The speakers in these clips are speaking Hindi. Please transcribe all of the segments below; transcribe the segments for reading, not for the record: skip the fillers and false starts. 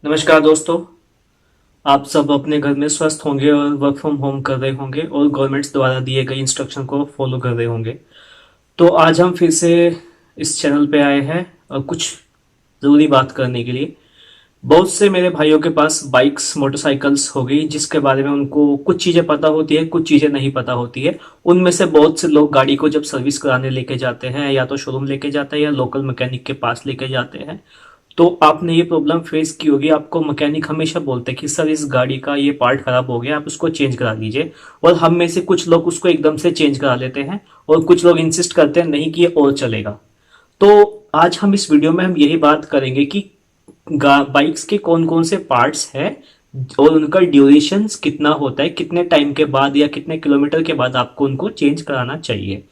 नमस्कार दोस्तों। आप सब अपने घर में स्वस्थ होंगे और वर्क फ्रॉम होम कर रहे होंगे और गवर्नमेंट्स द्वारा दिए गए इंस्ट्रक्शन को फॉलो कर रहे होंगे। तो आज हम फिर से इस चैनल पे आए हैं और कुछ ज़रूरी बात करने के लिए। बहुत से मेरे भाइयों के पास बाइक्स मोटरसाइकिल्स हो गई जिसके बारे में उनको कुछ चीज़ें पता होती है, कुछ चीज़ें नहीं पता होती है। उनमें से बहुत से लोग गाड़ी को जब सर्विस कराने लेके जाते हैं या तो शोरूम लेके जाते हैं या लोकल मैकेनिक के पास लेके जाते हैं, तो आपने ये प्रॉब्लम फेस की होगी। आपको मैकेनिक हमेशा बोलते हैं कि सर इस गाड़ी का ये पार्ट खराब हो गया, आप उसको चेंज करा लीजिए। और हम में से कुछ लोग उसको एकदम से चेंज करा लेते हैं और कुछ लोग इंसिस्ट करते हैं नहीं कि ये और चलेगा। तो आज हम इस वीडियो में हम यही बात करेंगे कि बाइक्स के कौन कौन से पार्ट्स हैं और उनका ड्यूरेशन कितना होता है, कितने टाइम के बाद या कितने किलोमीटर के बाद आपको उनको चेंज कराना चाहिए।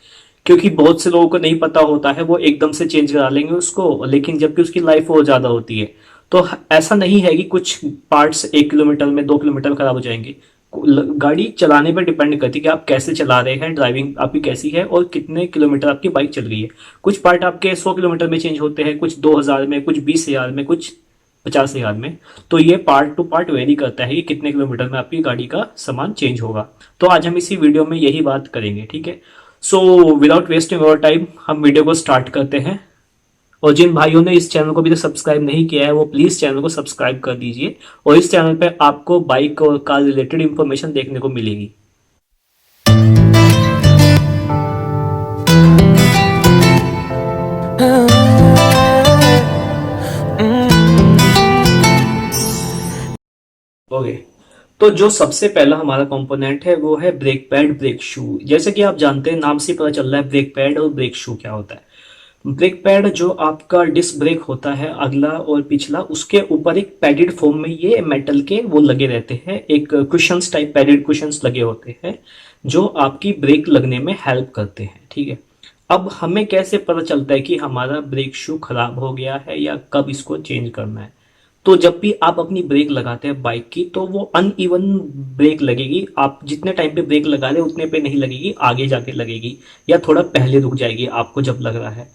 क्योंकि बहुत से लोगों को नहीं पता होता है, वो एकदम से चेंज करा लेंगे उसको, लेकिन जबकि उसकी लाइफ और ज़्यादा होती है। तो ऐसा नहीं है कि कुछ पार्ट्स 1 किलोमीटर में 2 किलोमीटर खराब हो जाएंगे। गाड़ी चलाने पर डिपेंड करती है कि आप कैसे चला रहे हैं, ड्राइविंग आपकी कैसी है और कितने किलोमीटर आपकी बाइक चल गई है। कुछ पार्ट आपके 100 किलोमीटर में चेंज होते हैं, कुछ 2000 में, कुछ 20,000 में, कुछ 50,000 में। तो ये पार्ट टू पार्ट वेरी करता है कि कितने किलोमीटर में आपकी गाड़ी का सामान चेंज होगा। तो आज हम इसी वीडियो में यही बात करेंगे, ठीक है। सो विदाउट वेस्टिंग और टाइम हम वीडियो को स्टार्ट करते हैं। और जिन भाइयों ने इस चैनल को अभी तक सब्सक्राइब नहीं किया है वो प्लीज चैनल को सब्सक्राइब कर दीजिए। और इस चैनल पे आपको बाइक और कार रिलेटेड इंफॉर्मेशन देखने को मिलेगी। ओके। तो जो सबसे पहला हमारा कंपोनेंट है वो है ब्रेक पैड, ब्रेक शू। जैसे कि आप जानते हैं, नाम से पता चल रहा है ब्रेक पैड और ब्रेक शू क्या होता है। ब्रेक पैड जो आपका डिस्क ब्रेक होता है, अगला और पिछला, उसके ऊपर एक पैडेड फॉर्म में ये मेटल के वो लगे रहते हैं, एक कुशंस टाइप पैडेड कुशंस लगे होते हैं जो आपकी ब्रेक लगने में हेल्प करते हैं, ठीक है। अब हमें कैसे पता चलता है कि हमारा ब्रेक शू खराब हो गया है या कब इसको चेंज करना है। तो जब भी आप अपनी ब्रेक लगाते हैं बाइक की, तो वो अनइवन ब्रेक लगेगी। आप जितने टाइम पे ब्रेक लगा रहे उतने पे नहीं लगेगी, आगे जाके लगेगी या थोड़ा पहले रुक जाएगी आपको जब लग रहा है।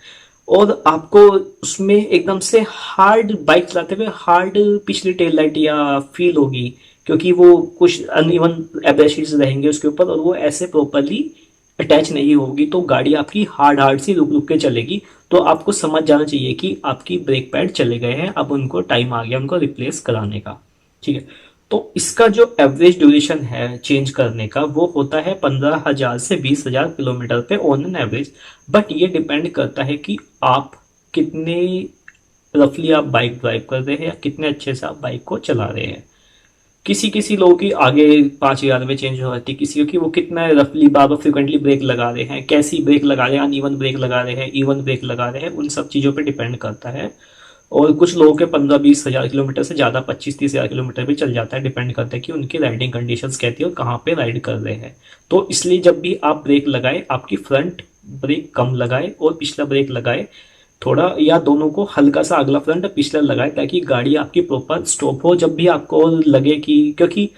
और आपको उसमें एकदम से हार्ड बाइक चलाते हुए हार्ड पिछली टेल लाइट या फील होगी, क्योंकि वो कुछ अनइवन एब्रेसिव्स रहेंगे उसके ऊपर और वो ऐसे प्रॉपरली अटैच नहीं होगी, तो गाड़ी आपकी हार्ड हार्ड सी रुक रुक के चलेगी। तो आपको समझ जाना चाहिए कि आपकी ब्रेक पैड चले गए हैं, अब उनको टाइम आ गया उनको रिप्लेस कराने का, ठीक है। तो इसका जो एवरेज ड्यूरेशन है चेंज करने का वो होता है 15,000 से 20,000 किलोमीटर पे ऑन एन एवरेज। बट ये डिपेंड करता है कि आप कितने रफली आप बाइक ड्राइव कर रहे हैं या कितने अच्छे से आप बाइक को चला रहे हैं। किसी किसी लोगों की आगे 5,000 में चेंज हो जाती है, किसी की वो कितना रफली बार बार फ्रिक्वेंटली ब्रेक लगा रहे हैं, कैसी ब्रेक लगा रहे हैं, अनइवन ब्रेक लगा रहे हैं, इवन ब्रेक लगा रहे हैं, उन सब चीज़ों पे डिपेंड करता है। और कुछ लोगों के 15-20 हज़ार किलोमीटर से ज़्यादा 25-30 हज़ार किलोमीटर भी चल जाता है, डिपेंड करता है कि उनकी राइडिंग कंडीशंस कहती है और कहाँ पे राइड कर रहे हैं। तो इसलिए जब भी आप ब्रेक लगाए, आपकी फ्रंट ब्रेक कम लगाए और पिछला ब्रेक लगाए थोड़ा, या दोनों को हल्का सा अगला फ्रंट पिछला लगाए, ताकि गाड़ी आपकी प्रॉपर स्टॉप हो जब भी आपको लगे कि, क्योंकि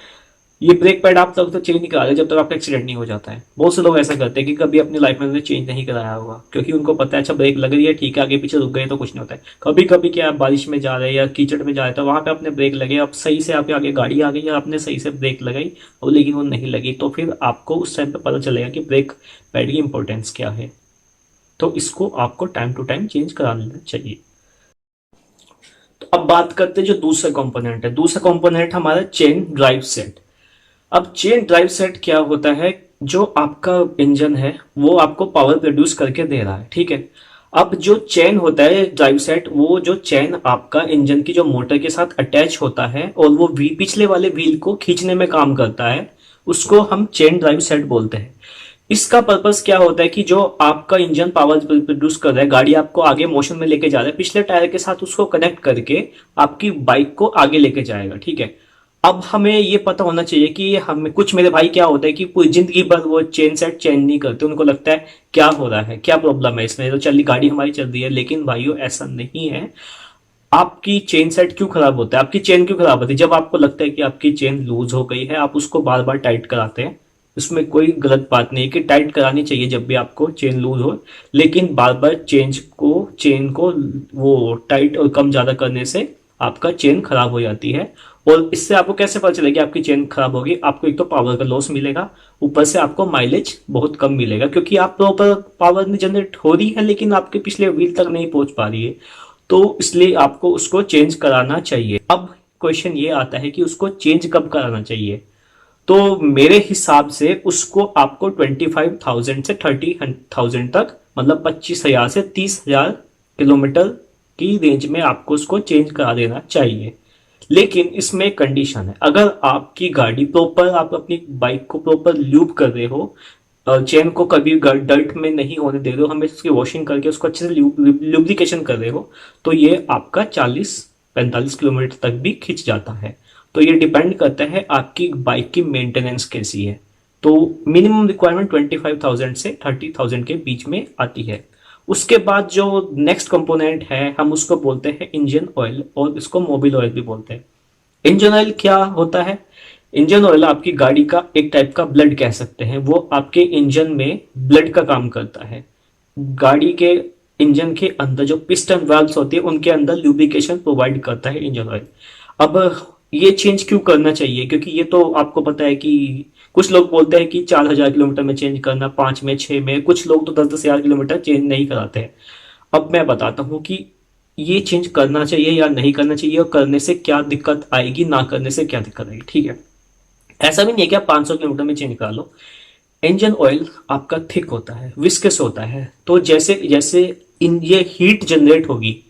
ये ब्रेक पैड आप तब तक चेंज नहीं करा रहे जब तक आपका एक्सीडेंट नहीं हो जाता है। बहुत से लोग ऐसा करते हैं कि कभी अपनी लाइफ में उन्होंने चेंज नहीं कराया होगा, क्योंकि उनको पता है अच्छा ब्रेक लग रही है, ठीक है, आगे पीछे रुक गए तो कुछ नहीं होता है। कभी कभी क्या, आप बारिश में जा रहे हैं या कीचड़ में जा रहे हैं तो वहां पे अपने ब्रेक लगे, अब सही से आपके आगे गाड़ी आ गई या आपने सही से ब्रेक लगाई और लेकिन वो नहीं लगी, तो फिर आपको उस टाइम पे पता चलेगा कि ब्रेक पैड की इंपॉर्टेंस क्या है। तो इसको आपको टाइम टू टाइम चेंज करा लेना चाहिए। तो अब बात करते हैं जो दूसरा कंपोनेंट है। दूसरा कंपोनेंट हमारा चेन ड्राइव सेट। अब चेन ड्राइव सेट क्या होता है, जो आपका इंजन है वो आपको पावर प्रोड्यूस करके दे रहा है, ठीक है। अब जो चेन होता है ड्राइव सेट, वो जो चेन आपका इंजन की जो मोटर के साथ अटैच होता है और वो पिछले वाले व्हील को खींचने में काम करता है, उसको हम चेन ड्राइव सेट बोलते हैं। इसका पर्पस क्या होता है कि जो आपका इंजन पावर प्रोड्यूस कर रहा है, गाड़ी आपको आगे मोशन में लेके जा रहा है, पिछले टायर के साथ उसको कनेक्ट करके आपकी बाइक को आगे लेके जाएगा, ठीक है। अब हमें ये पता होना चाहिए कि हमें, कुछ मेरे भाई क्या होता है कि पूरी जिंदगी भर वो चेन सेट चेंज नहीं करते, उनको लगता है क्या हो रहा है, क्या प्रॉब्लम है इसमें, तो चल गाड़ी हमारी चल रही है। लेकिन भाइयों ऐसा नहीं है। आपकी चेन सेट क्यों खराब होता है, आपकी चेन क्यों खराब होती है, जब आपको लगता है कि आपकी चेन लूज हो गई है, आप उसको बार बार टाइट कराते हैं। उसमें कोई गलत बात नहीं है कि टाइट करानी चाहिए जब भी आपको चेन लूज हो, लेकिन बार बार चेन को वो टाइट और कम ज्यादा करने से आपका चेन खराब हो जाती है। और इससे आपको कैसे पता चलेगा आपकी चेन खराब होगी? आपको एक तो पावर का लॉस मिलेगा, ऊपर से आपको माइलेज बहुत कम मिलेगा, क्योंकि आप प्रॉपर पावर नहीं जनरेट हो रही है लेकिन आपके पिछले व्हील तक नहीं पहुंच पा रही है। तो इसलिए आपको उसको चेंज कराना चाहिए। अब क्वेश्चन ये आता है कि उसको चेंज कब कराना चाहिए? तो मेरे हिसाब से उसको आपको 25,000 से 30,000 तक, मतलब 25,000 से 30,000 किलोमीटर की रेंज में आपको उसको चेंज करा देना चाहिए। लेकिन इसमें एक कंडीशन है, अगर आपकी गाड़ी प्रॉपर, आप अपनी बाइक को प्रॉपर ल्यूब कर रहे हो, चेन को कभी डर्ट में नहीं होने दे रहे हो, हमेशा उसकी वॉशिंग करके उसको अच्छे से ल्यूब्रिकेशन कर रहे हो, तो ये आपका 40-45 किलोमीटर तक भी खिंच जाता है। तो ये डिपेंड करता है आपकी बाइक की मेंटेनेंस कैसी है। तो मिनिमम रिक्वायरमेंट 25,000 से 30,000 के बीच में आती है। उसके बाद जो नेक्स्ट कंपोनेंट है हम उसको बोलते हैं इंजन ऑयल, और इसको मोबिल ऑयल भी बोलते हैं। इंजन ऑयल क्या होता है? इंजन ऑयल आपकी गाड़ी का एक टाइप का ब्लड कह सकते हैं, वो आपके इंजन में ब्लड का काम करता है। गाड़ी के इंजन के अंदर जो पिस्टन वाल्व्स होती है उनके अंदर ल्यूब्रिकेशन प्रोवाइड करता है इंजन ऑयल। अब ये चेंज क्यों करना चाहिए? क्योंकि ये तो आपको पता है कि कुछ लोग बोलते हैं कि 4,000 किलोमीटर में चेंज करना, 5 में, 6 में, कुछ लोग तो 10-10,000 किलोमीटर चेंज नहीं कराते हैं। अब मैं बताता हूँ कि ये चेंज करना चाहिए या नहीं करना चाहिए, और करने से क्या दिक्कत आएगी, ना करने से क्या दिक्कत आएगी। ठीक है, ऐसा भी नहीं है कि आप 500 किलोमीटर में चेंज करा लो। इंजन ऑयल आपका थिक होता है, विस्कस होता है, तो जैसे जैसे इन ये हीट जनरेट होगी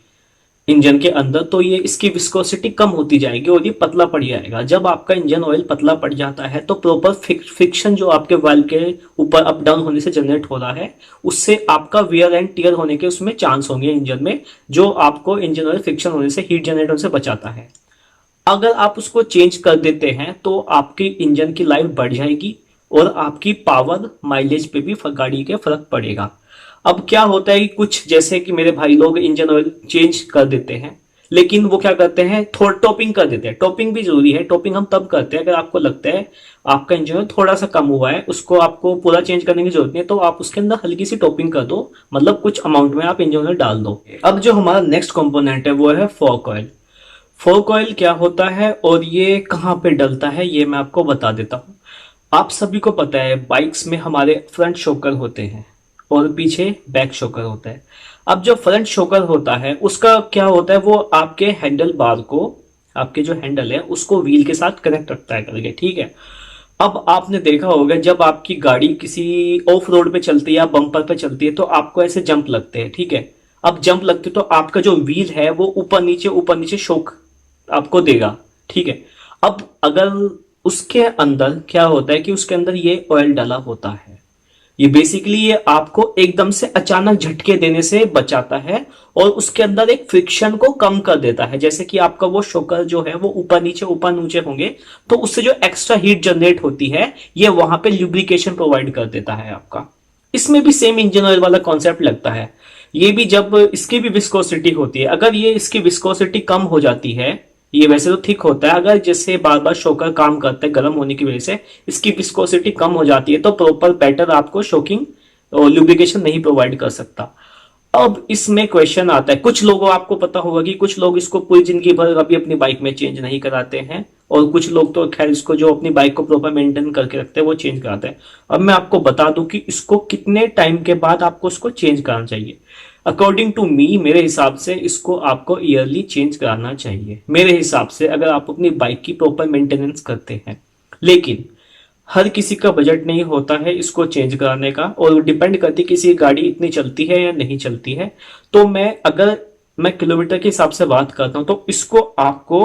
इंजन के अंदर, तो ये इसकी विस्कोसिटी कम होती जाएगी और ये पतला पड़ जाएगा। जब आपका इंजन ऑयल पतला पड़ जाता है तो प्रॉपर फ्रिक्शन जो आपके वाल्व के ऊपर अप डाउन होने से जनरेट हो रहा है, उससे आपका वियर एंड टीयर होने के उसमें चांस होंगे इंजन में, जो आपको इंजन ऑयल फ्रिक्शन होने से, हीट जनरेट होने से बचाता है। अगर आप उसको चेंज कर देते हैं तो आपकी इंजन की लाइफ बढ़ जाएगी और आपकी पावर, माइलेज पे भी गाड़ी के फर्क पड़ेगा। अब क्या होता है कि कुछ, जैसे कि मेरे भाई लोग इंजन ऑयल चेंज कर देते हैं, लेकिन वो क्या करते हैं, थोड़ा टॉपिंग कर देते हैं। टॉपिंग भी जरूरी है, टॉपिंग हम तब करते हैं अगर आपको लगता है आपका इंजन ऑयल थोड़ा सा कम हुआ है, उसको आपको पूरा चेंज करने की जरूरत नहीं है, तो आप उसके अंदर हल्की सी टॉपिंग कर दो, मतलब कुछ अमाउंट में आप इंजन ऑयल डाल दो। अब जो हमारा नेक्स्ट कंपोनेंट है वो है फोक ऑयल। फोक ऑयल क्या होता है और ये कहाँ पे डलता है, ये मैं आपको बता देता हूँ। आप सभी को पता है बाइक्स में हमारे फ्रंट शॉकर होते हैं और पीछे बैक शॉकर होता है। अब जो फ्रंट शॉकर होता है उसका क्या होता है, वो आपके हैंडल बार को, आपके जो हैंडल है उसको व्हील के साथ कनेक्ट रखता है करके। ठीक है, अब आपने देखा होगा जब आपकी गाड़ी किसी ऑफ रोड पे चलती है या बम्पर पे चलती है तो आपको ऐसे जंप लगते हैं। ठीक है, अब जंप लगते तो आपका जो व्हील है वो ऊपर नीचे शॉक आपको देगा। ठीक है, अब अगर उसके अंदर क्या होता है कि उसके अंदर ये ऑयल डाला होता है, ये बेसिकली ये आपको एकदम से अचानक झटके देने से बचाता है और उसके अंदर एक फ्रिक्शन को कम कर देता है। जैसे कि आपका वो शॉकर जो है वो ऊपर नीचे होंगे तो उससे जो एक्स्ट्रा हीट जनरेट होती है ये वहां पे ल्यूब्रिकेशन प्रोवाइड कर देता है आपका। इसमें भी सेम इंजन ऑयल वाला कॉन्सेप्ट लगता है। ये भी जब इसकी भी विस्कोसिटी होती है, अगर ये इसकी विस्कोसिटी कम हो जाती है, ये वैसे तो थिक होता है, अगर जैसे बार बार शॉकर काम करता है गर्म होने की वजह से इसकी विस्कोसिटी कम हो जाती है तो प्रॉपर बैटर आपको शॉकिंग और लुब्रिकेशन नहीं प्रोवाइड कर सकता। अब इसमें क्वेश्चन आता है, कुछ लोगों, आपको पता होगा कि कुछ लोग इसको पूरी जिंदगी भर कभी अपनी बाइक में चेंज नहीं कराते हैं और कुछ लोग तो खैर इसको जो अपनी बाइक को प्रॉपर मेंटेन करके रखते हैं वो चेंज कराते हैं। अब मैं आपको बता दूं कि इसको कितने टाइम के बाद आपको इसको चेंज कराना चाहिए। अकॉर्डिंग टू मी, मेरे हिसाब से इसको आपको ईयरली चेंज कराना चाहिए मेरे हिसाब से, अगर आप अपनी बाइक की प्रॉपर मेंटेनेंस करते हैं। लेकिन हर किसी का बजट नहीं होता है इसको चेंज कराने का, और डिपेंड करती है किसी गाड़ी इतनी चलती है या नहीं चलती है। तो मैं किलोमीटर के हिसाब से बात करता हूं तो इसको आपको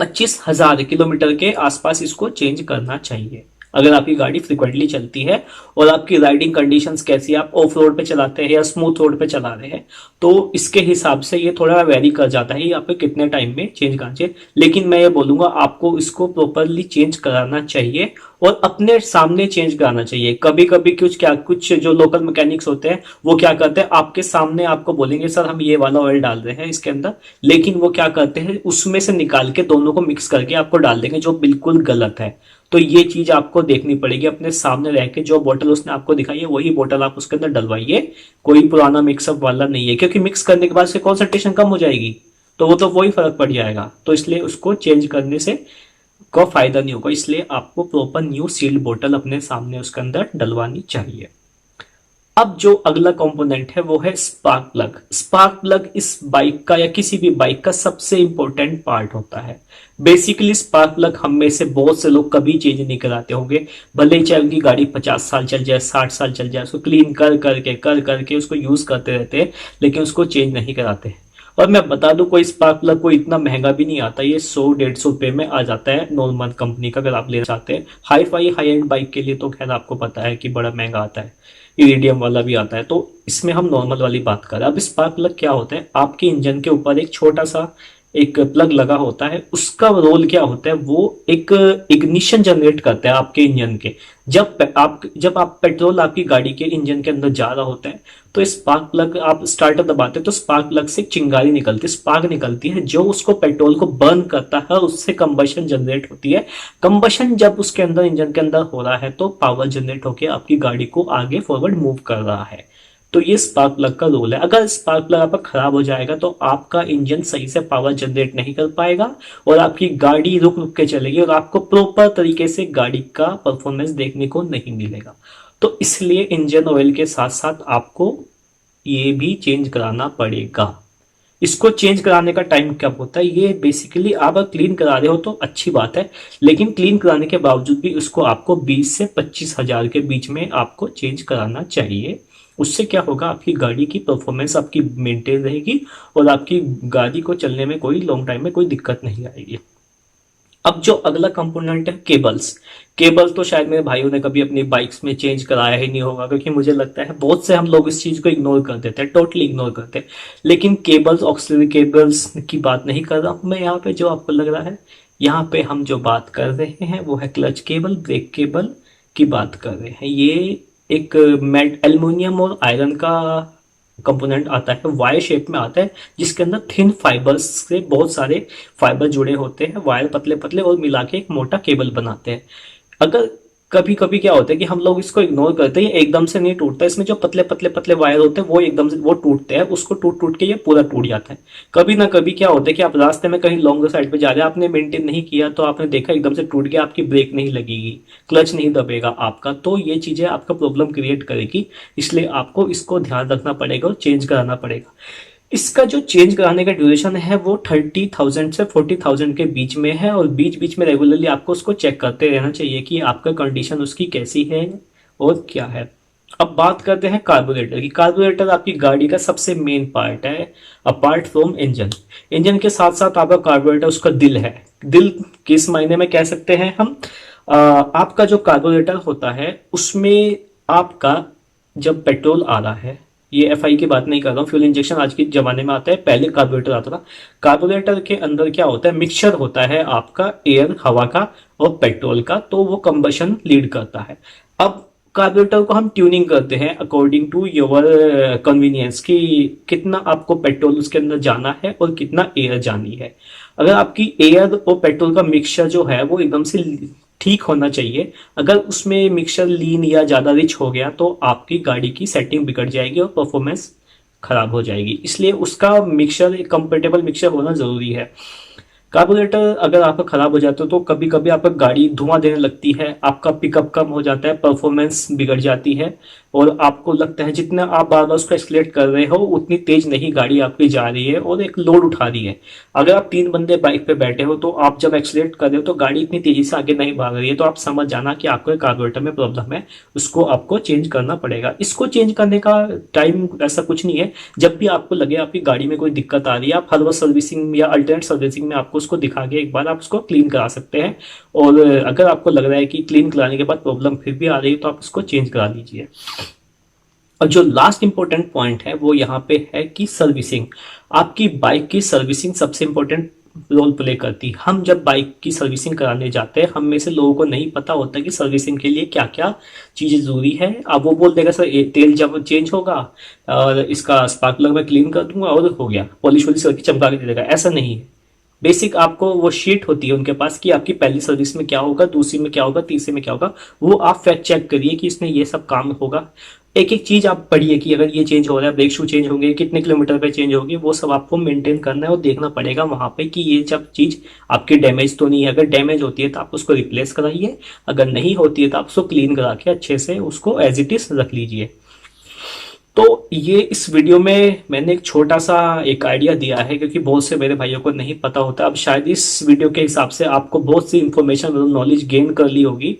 25,000 किलोमीटर के आसपास इसको चेंज करना चाहिए, अगर आपकी गाड़ी फ्रिक्वेंटली चलती है और आपकी राइडिंग कंडीशंस कैसी है, आप ऑफ रोड पे चलाते हैं या स्मूथ रोड पे चला रहे हैं, तो इसके हिसाब से ये थोड़ा वेरी कर जाता है ये आपको कितने टाइम में चेंज करना चाहिए। लेकिन मैं ये बोलूंगा आपको इसको प्रॉपरली चेंज कराना चाहिए और अपने सामने चेंज कराना चाहिए। कभी कभी कुछ जो लोकल मैकेनिक्स होते हैं वो क्या करते हैं, आपके सामने आपको बोलेंगे सर हम ये वाला ऑयल डाल रहे हैं इसके अंदर, लेकिन वो क्या करते हैं उसमें से निकाल के दोनों को मिक्स करके आपको डाल देंगे, जो बिल्कुल गलत है। तो ये चीज आपको देखनी पड़ेगी, अपने सामने रह के जो बोतल उसने आपको दिखाई है वही बोतल आप उसके अंदर डलवाइए, कोई पुराना मिक्सअप वाला नहीं है, क्योंकि मिक्स करने के बाद से कॉन्सेंट्रेशन कम हो जाएगी तो वो तो वही फर्क पड़ जाएगा, तो इसलिए उसको चेंज करने से को फायदा नहीं होगा। इसलिए आपको प्रॉपर न्यू सील्ड बोतल अपने सामने उसके अंदर डलवानी चाहिए। अब जो अगला कंपोनेंट है वो है स्पार्क प्लग। स्पार्क प्लग इस बाइक का या किसी भी बाइक का सबसे इंपॉर्टेंट पार्ट होता है। बेसिकली स्पार्क प्लग हम में से बहुत से लोग कभी चेंज नहीं कराते होंगे, भले ही चाहे उनकी गाड़ी 50 साल चल जाए, 60 साल चल जाए, उसको क्लीन कर करके उसको यूज करते रहते हैं, लेकिन उसको चेंज नहीं कराते। और मैं बता दूं, कोई स्पार्क प्लग कोई इतना महंगा भी नहीं आता, ये 100-150 रुपए में आ जाता है नॉर्मल कंपनी का, अगर आप लेना चाहते हैं। हाई एंड बाइक के लिए तो खैर आपको पता है कि बड़ा महंगा आता है, इरिडियम वाला भी आता है, तो इसमें हम नॉर्मल वाली बात करें। अब स्पार्क प्लग क्या होता है, आपके इंजन के ऊपर एक छोटा सा एक प्लग लगा होता है, उसका रोल क्या होता है, वो एक इग्निशन जनरेट करता है आपके इंजन के। जब आप पेट्रोल आपकी गाड़ी के इंजन के अंदर जा रहा होता है, तो स्पार्क प्लग आप स्टार्टर दबाते हैं, तो स्पार्क प्लग से चिंगारी निकलती है, स्पार्क निकलती है, जो उसको पेट्रोल को बर्न करता है और उससे कंबशन जनरेट होती है। कंबशन जब उसके अंदर इंजन के अंदर हो रहा है, तो पावर जनरेट होकर आपकी गाड़ी को आगे फॉरवर्ड मूव कर रहा है। तो ये स्पार्क प्लग का रोल है। अगर स्पार्क प्लग आपका खराब हो जाएगा तो आपका इंजन सही से पावर जनरेट नहीं कर पाएगा और आपकी गाड़ी रुक रुक के चलेगी और आपको प्रॉपर तरीके से गाड़ी का परफॉर्मेंस देखने को नहीं मिलेगा। तो इसलिए इंजन ऑयल के साथ साथ आपको ये भी चेंज कराना पड़ेगा। इसको चेंज कराने का टाइम कब होता है, ये बेसिकली आप अगर क्लीन करा रहे हो तो अच्छी बात है, लेकिन क्लीन कराने के बावजूद भी उसको आपको 20 से 25 हज़ार के बीच में आपको चेंज कराना चाहिए। उससे क्या होगा, आपकी गाड़ी की परफॉर्मेंस आपकी मेंटेन रहेगी और आपकी गाड़ी को चलने में कोई लॉन्ग टाइम में कोई दिक्कत नहीं आएगी। अब जो अगला कंपोनेंट है केबल्स। केबल तो शायद मेरे भाइयों ने कभी अपनी बाइक्स में चेंज कराया ही नहीं होगा, क्योंकि मुझे लगता है बहुत से हम लोग इस चीज को इग्नोर कर देते हैं, टोटली इग्नोर करते हैं। लेकिन केबल्स, ऑक्सिलरी केबल्स की बात नहीं कर रहा हूं मैं यहाँ पे, जो आपको लग रहा है। यहाँ पे हम जो बात कर रहे हैं वो है क्लच केबल, ब्रेक केबल की बात कर रहे हैं। ये एक एल्युमिनियम और आयरन का कंपोनेंट आता है, वायर शेप में आता है, जिसके अंदर थिन फाइबर्स से बहुत सारे फाइबर जुड़े होते हैं, वायर पतले पतले, और मिला के एक मोटा केबल बनाते हैं। अगर कभी कभी क्या होता है कि हम लोग इसको इग्नोर करते हैं, ये एकदम से नहीं टूटता, इसमें जो पतले पतले पतले वायर होते हैं वो एकदम से वो टूटते हैं, उसको टूट टूट के ये पूरा टूट जाता है। कभी ना कभी क्या होता है कि आप रास्ते में कहीं लॉन्ग साइड पे जा रहे हैं, आपने मेंटेन नहीं किया, तो आपने देखा एकदम से टूट गया, आपकी ब्रेक नहीं लगेगी, क्लच नहीं दबेगा आपका, तो ये चीजें आपका प्रॉब्लम क्रिएट करेगी। इसलिए आपको इसको ध्यान रखना पड़ेगा और चेंज कराना पड़ेगा। इसका जो चेंज कराने का ड्यूरेशन है वो 30,000 से 40,000 के बीच में है, और बीच बीच में रेगुलरली आपको उसको चेक करते रहना चाहिए कि आपका कंडीशन उसकी कैसी है और क्या है। अब बात करते हैं कार्बोरेटर की। कार्बोरेटर आपकी गाड़ी का सबसे मेन पार्ट है, अपार्ट फ्रॉम इंजन। इंजन के साथ साथ आपका कार्बोरेटर उसका दिल है। दिल किस मायने में कह सकते हैं हम, आपका जो कार्बोरेटर होता है उसमें आपका जब पेट्रोल आ रहा है, ये एफआई की बात नहीं कर रहा हूँ, फ्यूल इंजेक्शन आज के जमाने में आता है, पहले कार्बोरेटर आता था। कार्बोरेटर के अंदर क्या होता है, मिक्सचर होता है आपका एयर, हवा का और पेट्रोल का, तो वो कंबशन लीड करता है। अब कार्बोरेटर को हम ट्यूनिंग करते हैं अकॉर्डिंग टू योर कन्वीनियंस, कि कितना आपको पेट्रोल उसके अंदर जाना है और कितना एयर जानी है। अगर आपकी एयर और पेट्रोल का मिक्सचर जो है वो एकदम से ठीक होना चाहिए, अगर उसमें मिक्सचर लीन या ज़्यादा रिच हो गया तो आपकी गाड़ी की सेटिंग बिगड़ जाएगी और परफॉर्मेंस खराब हो जाएगी। इसलिए उसका मिक्सचर, एक कंपेटेबल मिक्सचर होना ज़रूरी है। कार्बोरेटर अगर आपका खराब हो जाता है तो कभी कभी आपका गाड़ी धुआं देने लगती है, आपका पिकअप कम हो जाता है, परफॉर्मेंस बिगड़ जाती है, और आपको लगता है जितना आप बार बार उसको एक्सलेट कर रहे हो उतनी तेज नहीं गाड़ी आपकी जा रही है और एक लोड उठा रही है। अगर आप 3 बंदे बाइक पे बैठे हो तो आप जब एक्सलेट कर रहे हो तो गाड़ी इतनी तेजी से आगे नहीं भाग रही है, तो आप समझ जाना कि आपको कार्बोरेटर में प्रॉब्लम है, उसको आपको चेंज करना पड़ेगा। इसको चेंज करने का टाइम ऐसा कुछ नहीं है, जब भी आपको लगे आपकी गाड़ी में कोई दिक्कत आ रही है, आप हर वक्त सर्विसिंग या अल्टरनेट सर्विसिंग में आपको उसको दिखा के एक बार आप उसको क्लीन करा सकते हैं। और अगर आपको लग रहा है कि क्लीन कराने के बाद प्रॉब्लम फिर भी आ रही है तो आप उसको चेंज करा लीजिए। और जो लास्ट इंपॉर्टेंट पॉइंट है वो यहाँ पे है कि सर्विसिंग। आपकी बाइक की सर्विसिंग सबसे इंपॉर्टेंट रोल प्ले करती है। हम जब बाइक की सर्विसिंग कराने जाते हैं, हम में से लोगों को नहीं पता होता कि सर्विसिंग के लिए क्या क्या चीज़ें जरूरी है। अब वो बोल देगा सर तेल जब चेंज होगा और इसका स्पार्क प्लग मैं क्लीन कर दूंगा और हो गया, पॉलिश वॉलिश करके चमका के दे देगा, ऐसा नहीं है। बेसिक आपको वो शीट होती है उनके पास कि आपकी पहली सर्विस में क्या होगा, दूसरी में क्या होगा, तीसरी में क्या होगा, वो आप फैक्ट चेक करिए कि इसमें ये सब काम होगा। एक एक चीज आप पढ़िए कि अगर ये चेंज हो रहा है, ब्रेक शू चेंज होंगे, कितने किलोमीटर पे चेंज होगी, वो सब आपको मेंटेन करना है और देखना पड़ेगा वहां पे कि ये सब चीज आपकी डैमेज तो नहीं है। अगर डैमेज होती है तो आप उसको रिप्लेस कराइए, अगर नहीं होती है तो आप उसको क्लीन करा के अच्छे से उसको एज इट इज रख लीजिए। तो ये इस वीडियो में मैंने एक छोटा सा एक आइडिया दिया है, क्योंकि बहुत से मेरे भाइयों को नहीं पता होता। अब शायद इस वीडियो के हिसाब से आपको बहुत सी इंफॉर्मेशन मतलब नॉलेज गेन कर ली होगी।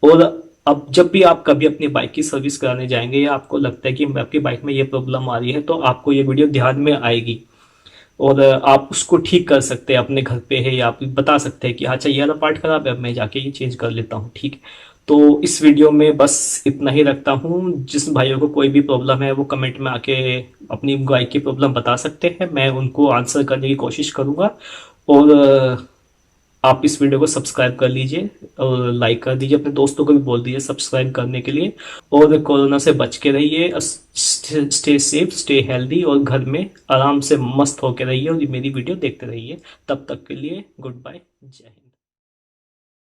और अब जब भी आप कभी अपनी बाइक की सर्विस कराने जाएंगे या आपको लगता है कि आपकी बाइक में ये प्रॉब्लम आ रही है, तो आपको ये वीडियो ध्यान में आएगी और आप उसको ठीक कर सकते हैं अपने घर पे है, या आप बता सकते हैं कि अच्छा ये वाला पार्ट खराब है, अब मैं जाके ये चेंज कर लेता हूँ, ठीक है। तो इस वीडियो में बस इतना ही रखता हूँ। जिस भाइयों को कोई भी प्रॉब्लम है वो कमेंट में आके अपनी बाइक की प्रॉब्लम बता सकते हैं, मैं उनको आंसर करने की कोशिश करूंगा। और आप इस वीडियो को सब्सक्राइब कर लीजिए और लाइक कर दीजिए, अपने दोस्तों को भी बोल दीजिए सब्सक्राइब करने के लिए। और कोरोना से बच के रहिए, स्टे सेफ, स्टे हेल्दी, और घर में आराम से मस्त होके रहिए और मेरी वीडियो देखते रहिए। तब तक के लिए गुड बाय, जय हिंद।